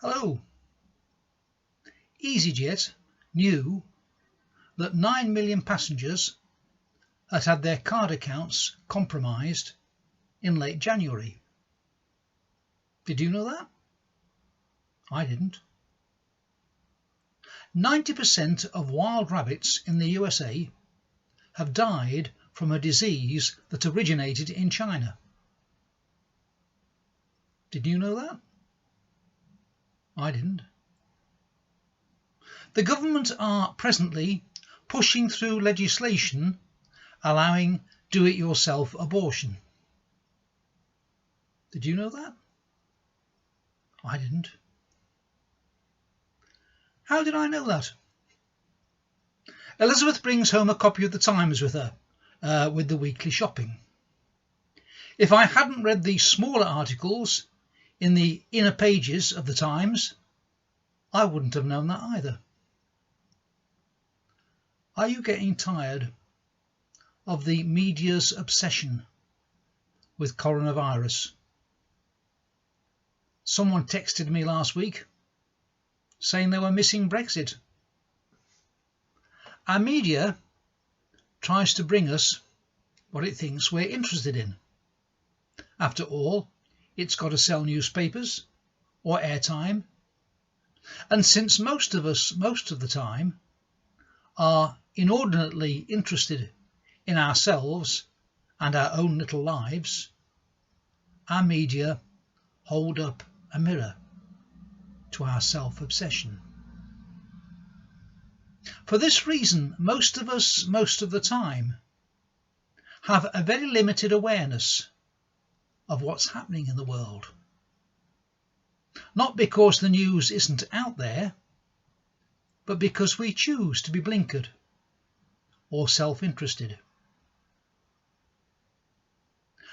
Hello. EasyJet knew that 9 million passengers had had their card accounts compromised in late January. Did you know that? I didn't. 90% of wild rabbits in the USA have died from a disease that originated in China. Did you know that? I didn't. The government are presently pushing through legislation allowing do-it-yourself abortion. Did you know that? I didn't. How did I know that? Elizabeth brings home a copy of the Times with her, with the weekly shopping. If I hadn't read the smaller articles in the inner pages of the Times, I wouldn't have known that either. Are you getting tired of the media's obsession with coronavirus? Someone texted me last week saying they were missing Brexit. Our media tries to bring us what it thinks we're interested in. After all, it's got to sell newspapers or airtime, and since most of us, most of the time, are inordinately interested in ourselves and our own little lives, our media hold up a mirror to our self-obsession. For this reason, most of us, most of the time, have a very limited awareness of what's happening in the world. Not because the news isn't out there, but because we choose to be blinkered or self-interested.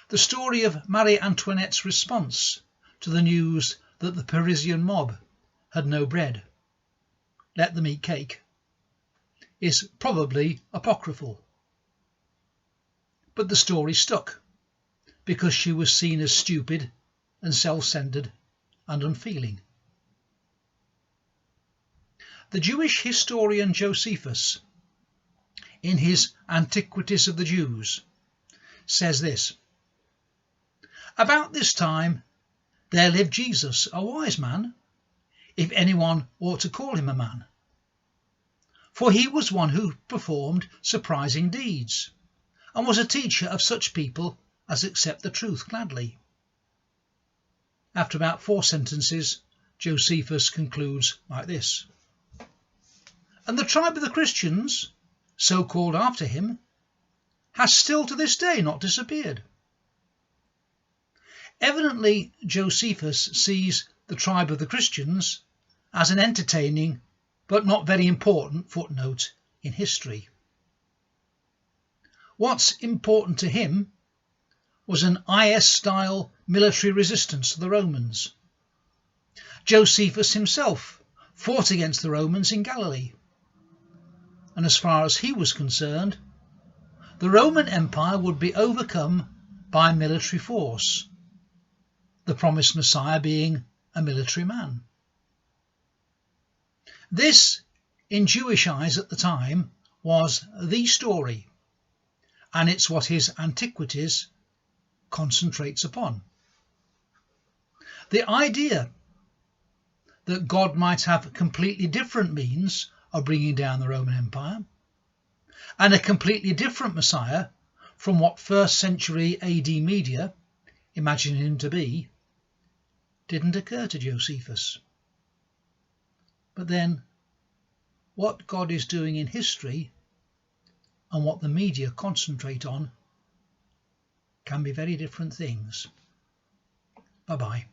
The story of Marie Antoinette's response to the news that the Parisian mob had no bread, let them eat cake, is probably apocryphal. But the story stuck because she was seen as stupid and self-centered and unfeeling. The Jewish historian Josephus, in his Antiquities of the Jews, says this: "About this time there lived Jesus, a wise man, if anyone ought to call him a man. For he was one who performed surprising deeds, and was a teacher of such people as accept the truth gladly." After about 4 sentences, Josephus concludes like this: "And the tribe of the Christians, so called after him, has still to this day not disappeared." Evidently, Josephus sees the tribe of the Christians as an entertaining but not very important footnote in history. What's important to him was an IS-style military resistance to the Romans. Josephus himself fought against the Romans in Galilee, and as far as he was concerned, the Roman Empire would be overcome by military force, the promised Messiah being a military man. This, in Jewish eyes at the time, was the story, and it's what his Antiquities concentrates upon. The idea that God might have completely different means of bringing down the Roman Empire, and a completely different Messiah from what 1st century AD media imagined him to be, didn't occur to Josephus. But then, what God is doing in history and what the media concentrate on can be very different things. Bye-bye.